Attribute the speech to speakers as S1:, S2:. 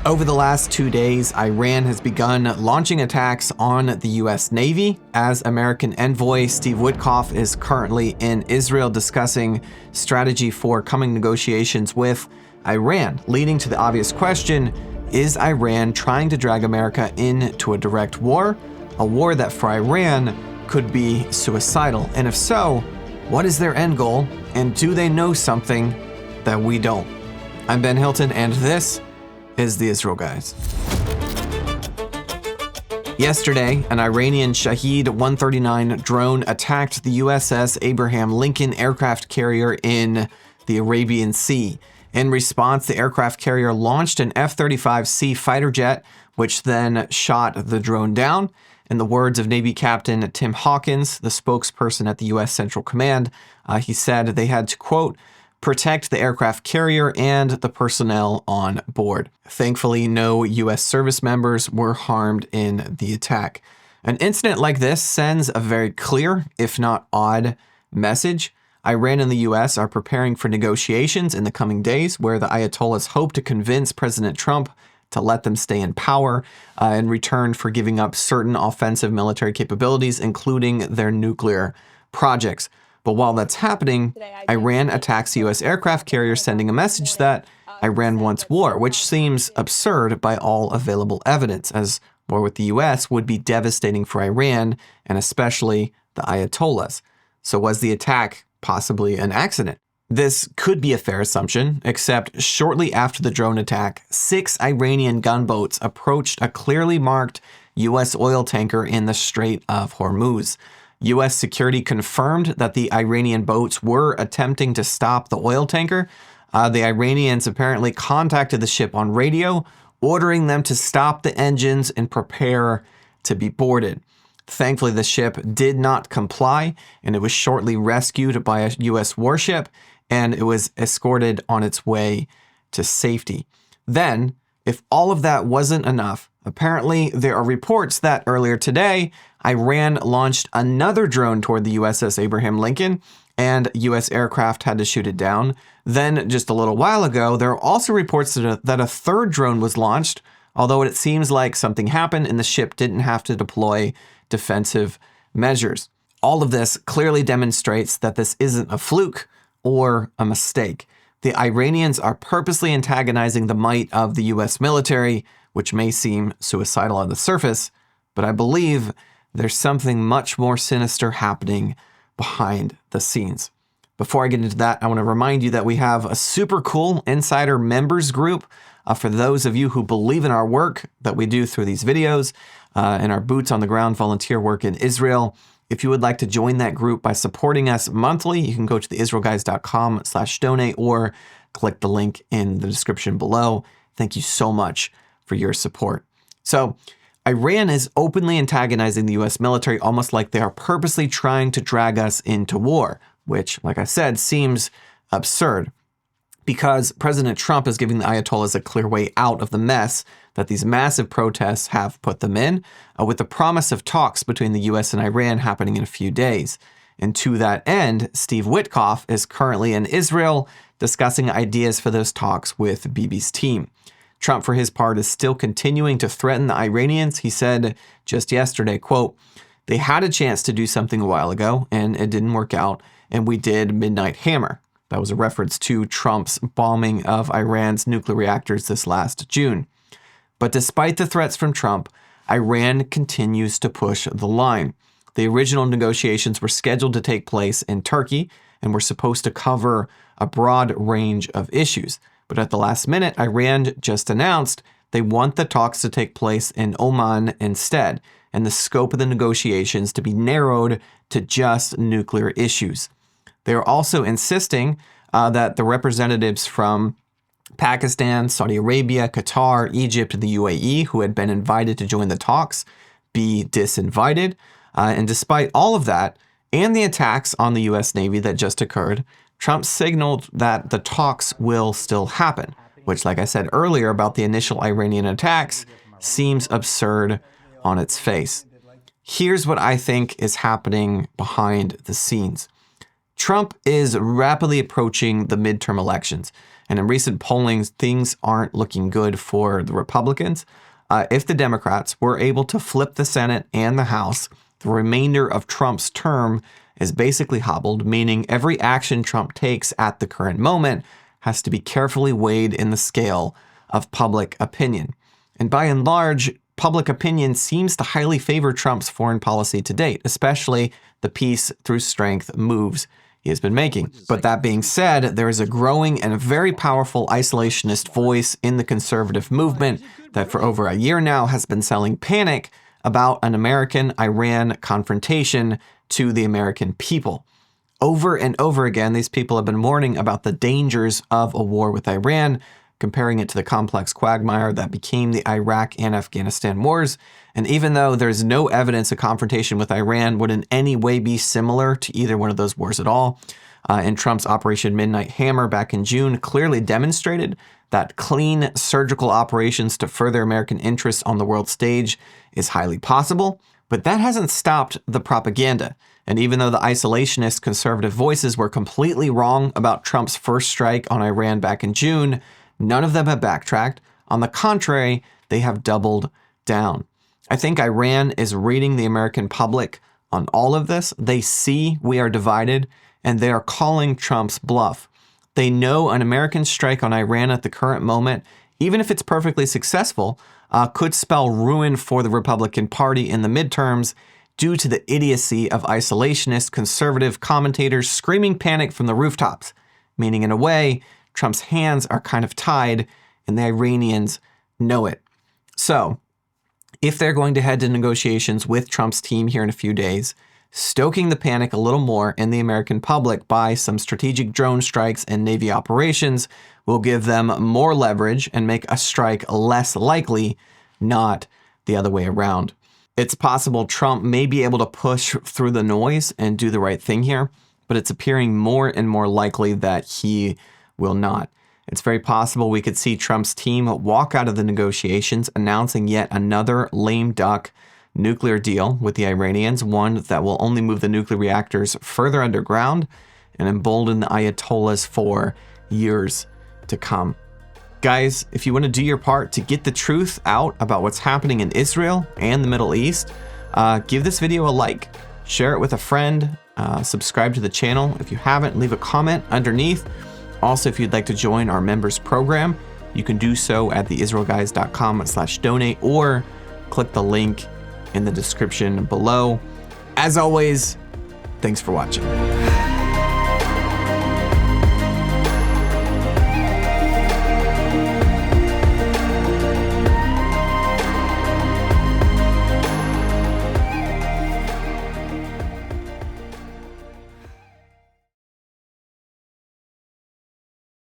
S1: Over the last 2 days, Iran has begun launching attacks on the U.S. Navy, as American envoy Steve Witkoff is currently in Israel discussing strategy for coming negotiations with Iran, leading to the obvious question, is Iran trying to drag America into a direct war? A war that for Iran could be suicidal, and if so, what is their end goal, and do they know something that we don't? I'm Ben Hilton, and this is the Israel Guys. Yesterday, an Iranian Shahed 139 drone attacked the USS Abraham Lincoln aircraft carrier in the Arabian Sea. In response, the aircraft carrier launched an F-35C fighter jet, which then shot the drone down. In the words of Navy Captain Tim Hawkins, the spokesperson at the U.S. Central Command, he said they had to, quote, protect the aircraft carrier and the personnel on board. Thankfully, no U.S. service members were harmed in the attack. An incident like this sends a very clear, if not odd, message. Iran and the U.S. are preparing for negotiations in the coming days where the Ayatollahs hope to convince President Trump to let them stay in power in return for giving up certain offensive military capabilities, including their nuclear projects. But while that's happening, Iran attacks the U.S. aircraft carrier, sending a message that Iran wants war, which seems absurd by all available evidence, as war with the U.S. would be devastating for Iran, and especially the Ayatollahs. So was the attack possibly an accident? This could be a fair assumption, except shortly after the drone attack, 6 Iranian gunboats approached a clearly marked U.S. oil tanker in the Strait of Hormuz. U.S. security confirmed that the Iranian boats were attempting to stop the oil tanker. The Iranians apparently contacted the ship on radio, ordering them to stop the engines and prepare to be boarded. Thankfully, the ship did not comply, and it was shortly rescued by a U.S. warship, and it was escorted on its way to safety. Then, if all of that wasn't enough, apparently there are reports that earlier today, Iran launched another drone toward the USS Abraham Lincoln, and U.S. aircraft had to shoot it down. Then, just a little while ago, there are also reports that a third drone was launched, although it seems like something happened and the ship didn't have to deploy defensive measures. All of this clearly demonstrates that this isn't a fluke or a mistake. The Iranians are purposely antagonizing the might of the U.S. military, which may seem suicidal on the surface, but I believe there's something much more sinister happening behind the scenes. Before I get into that, I want to remind you that we have a super cool insider members group for those of you who believe in our work that we do through these videos and our boots on the ground volunteer work in Israel. If you would like to join that group by supporting us monthly, you can go to theisraelguys.com/donate or click the link in the description below. Thank you so much for your support. So, Iran is openly antagonizing the U.S. military, almost like they are purposely trying to drag us into war, which, like I said, seems absurd because President Trump is giving the Ayatollahs a clear way out of the mess that these massive protests have put them in, with the promise of talks between the U.S. and Iran happening in a few days. And to that end, Steve Witkoff is currently in Israel discussing ideas for those talks with Bibi's team. Trump, for his part, is still continuing to threaten the Iranians. He said just yesterday, quote, "They had a chance to do something a while ago, and it didn't work out, and we did Midnight Hammer." That was a reference to Trump's bombing of Iran's nuclear reactors this last June. But despite the threats from Trump, Iran continues to push the line. The original negotiations were scheduled to take place in Turkey and were supposed to cover a broad range of issues. But at the last minute, Iran just announced they want the talks to take place in Oman instead, and the scope of the negotiations to be narrowed to just nuclear issues. They are also insisting that the representatives from Pakistan, Saudi Arabia, Qatar, Egypt, and the UAE, who had been invited to join the talks, be disinvited. And despite all of that, and the attacks on the U.S. Navy that just occurred, Trump signaled that the talks will still happen, which, like I said earlier about the initial Iranian attacks, seems absurd on its face. Here's what I think is happening behind the scenes. Trump is rapidly approaching the midterm elections, And in recent polling, things aren't looking good for the Republicans. If the Democrats were able to flip the Senate and the House, the remainder of Trump's term is basically hobbled, meaning every action Trump takes at the current moment has to be carefully weighed in the scale of public opinion. And by and large, public opinion seems to highly favor Trump's foreign policy to date, especially the peace through strength moves he has been making. But that being said, there is a growing and a very powerful isolationist voice in the conservative movement that for over a year now has been selling panic about an American-Iran confrontation to the American people. Over and over again, these people have been warning about the dangers of a war with Iran, comparing it to the complex quagmire that became the Iraq and Afghanistan wars. And even though there's no evidence a confrontation with Iran would in any way be similar to either one of those wars at all, and Trump's Operation Midnight Hammer back in June clearly demonstrated that clean surgical operations to further American interests on the world stage is highly possible. But that hasn't stopped the propaganda. And even though the isolationist conservative voices were completely wrong about Trump's first strike on Iran back in June, none of them have backtracked. On the contrary, they have doubled down. I think Iran is reading the American public on all of this. They see we are divided, and they are calling Trump's bluff. They know an American strike on Iran at the current moment, even if it's perfectly successful, could spell ruin for the Republican Party in the midterms due to the idiocy of isolationist conservative commentators screaming panic from the rooftops, meaning in a way, Trump's hands are kind of tied and the Iranians know it. So, if they're going to head to negotiations with Trump's team here in a few days, stoking the panic a little more in the American public by some strategic drone strikes and Navy operations will give them more leverage and make a strike less likely, not the other way around. It's possible Trump may be able to push through the noise and do the right thing here, but it's appearing more and more likely that he will not. It's very possible we could see Trump's team walk out of the negotiations announcing yet another lame duck nuclear deal with the Iranians, one that will only move the nuclear reactors further underground and embolden the Ayatollahs for years to come. Guys, if you want to do your part to get the truth out about what's happening in Israel and the Middle East, give this video a like, share it with a friend, subscribe to the channel if you haven't, leave a comment underneath. Also, if you'd like to join our members program, you can do so at theisraelguys.com/donate or click the link in the description below. As always, thanks for watching.